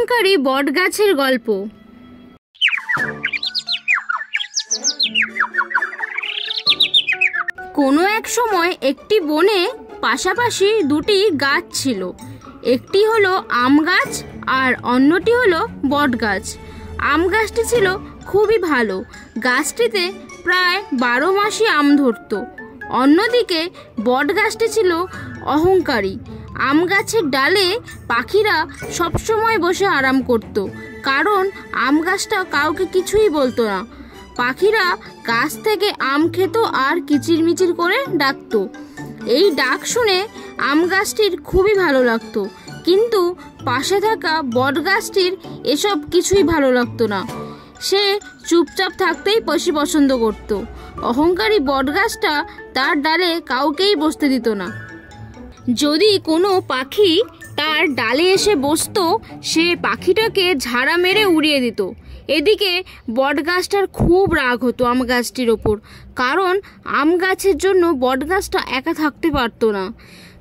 অহংকারী বটগাছের গল্প। কোনো এক সময় একটি বনে পাশাপাশি দুটি গাছ ছিল। একটি হলো আম গাছ আর অন্যটি হলো বট গাছ। আম গাছটি ছিল খুবই ভালো, গাছটিতে প্রায় 12 মাসই আম ধরত। অন্যদিকে বট গাছটি ছিল অহংকারী। আম গাছের ডালে পাখিরা সবসময় বসে আরাম করত, কারণ আম গাছটা কাউকে কিছুই বলতো না। পাখিরা গাছ থেকে আম খেত আর কিচিরমিচির করে ডাকতো। এই ডাক শুনে আম গাছটির খুবই ভালো লাগতো, কিন্তু পাশে থাকা বট গাছটির এসব কিছুই ভালো লাগতো না। সে চুপচাপ থাকতেই বেশি পছন্দ করত। অহংকারী বট গাছটা তার ডালে কাউকেই বসতে দিত না। যদি কোনো পাখি তার ডালে এসে বসতো, সে পাখিটাকে ঝাড়া মেরে উড়িয়ে দিত। এদিকে বট গাছটার খুব রাগ হতো আম গাছটির ওপর, কারণ আম গাছের জন্য বট গাছটা একা থাকতে পারতো না।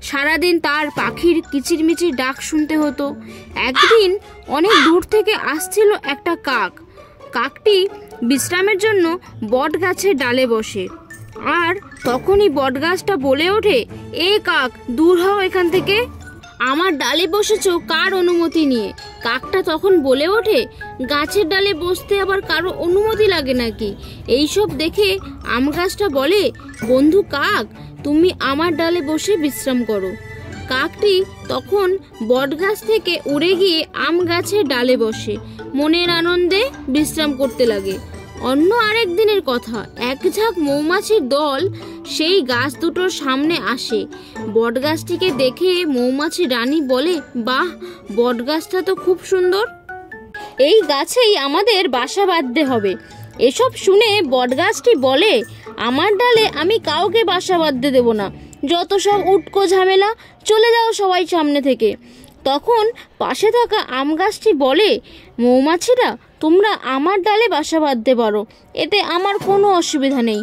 সারাদিন তার পাখির কিচিরমিচির ডাক শুনতে হতো। একদিন অনেক দূর থেকে আসছিল একটা কাক। কাকটি বিশ্রামের জন্য বট গাছের ডালে বসে, আর তখনই বট গাছটা বলে ওঠে, এ কাক, দূর হও এখান থেকে, আমার ডালে বসেছো কার অনুমতি নিয়ে? কাকটা তখন বলে ওঠে, গাছের ডালে বসতে আবার কারো অনুমতি লাগে নাকি? এইসব দেখে আম গাছটা বলে, বন্ধু কাক, তুমি আমার ডালে বসে বিশ্রাম করো। কাকটি তখন বট গাছ থেকে উড়ে গিয়ে আম গাছের ডালে বসে মনের আনন্দে বিশ্রাম করতে লাগে। অন্য আরেক দিনের কথা, এক ঝাঁক মৌমাছির দল সেই গাছ দুটোর সামনে আসে। বট গাছটিকে দেখে মৌমাছি রানী বলে, বাহ, বট গাছটা তো খুব সুন্দর, এই গাছেই আমাদের বাসা বাঁধতে হবে। এসব শুনে বট গাছটি বলে, আমার ডালে আমি কাউকে বাসা বাঁধতে দেব না, যত সব উটকো ঝামেলা, চলে যাও সবাই সামনে থেকে। তখন পাশে থাকা আম গাছটি বলে, মৌমাছিরা, তোমরা আমার ডালে বাসা বাঁধতে পারো, এতে আমার কোনো অসুবিধা নেই।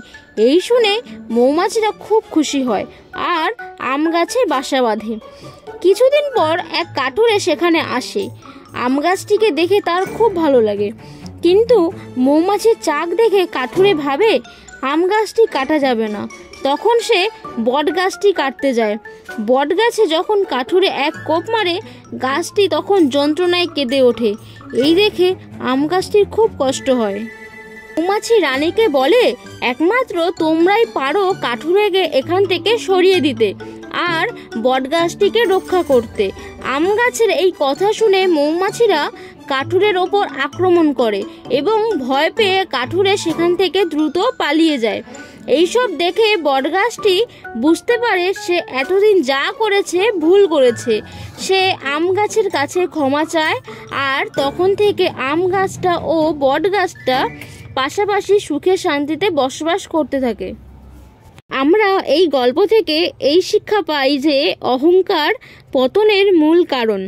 এই শুনে মৌমাছিরা খুব খুশি হয় আর আম গাছে বাসা বাঁধে। কিছুদিন পর এক কাঠুরে সেখানে আসে। আম গাছটিকে দেখে তার খুব ভালো লাগে, কিন্তু মৌমাছির চাক দেখে কাঠুরে ভাবে আম গাছটি কাটা যাবে না। তখন সে বট গাছটি কাটতে যায়। বট গাছে যখন কাঠুরে এক কোপ মারে, গাছটি তখন যন্ত্রণায় কেঁদে ওঠে। এই দেখে আম গাছটির খুব কষ্ট হয়। মৌমাছি রানীকে বলে, একমাত্র তোমরাই পারো কাঠুরেকে এখান থেকে সরিয়ে দিতে আর বট গাছটিকে রক্ষা করতে। আম গাছের এই কথা শুনে মৌমাছিরা কাঠুরের ওপর আক্রমণ করে এবং ভয় পেয়ে কাঠুরে সেখান থেকে দ্রুত পালিয়ে যায়। এইসব দেখে বটগাছটি বুঝতে পারে সে এতদিন যা করেছে ভুল করেছে। সে আম গাছের কাছে ক্ষমা চায় আর তখন থেকে আম গাছটা ও বট গাছটা পাশাপাশি সুখে শান্তিতে বসবাস করতে থাকে। আমরা এই গল্প থেকে এই শিক্ষা পাই যে অহংকার পতনের মূল কারণ।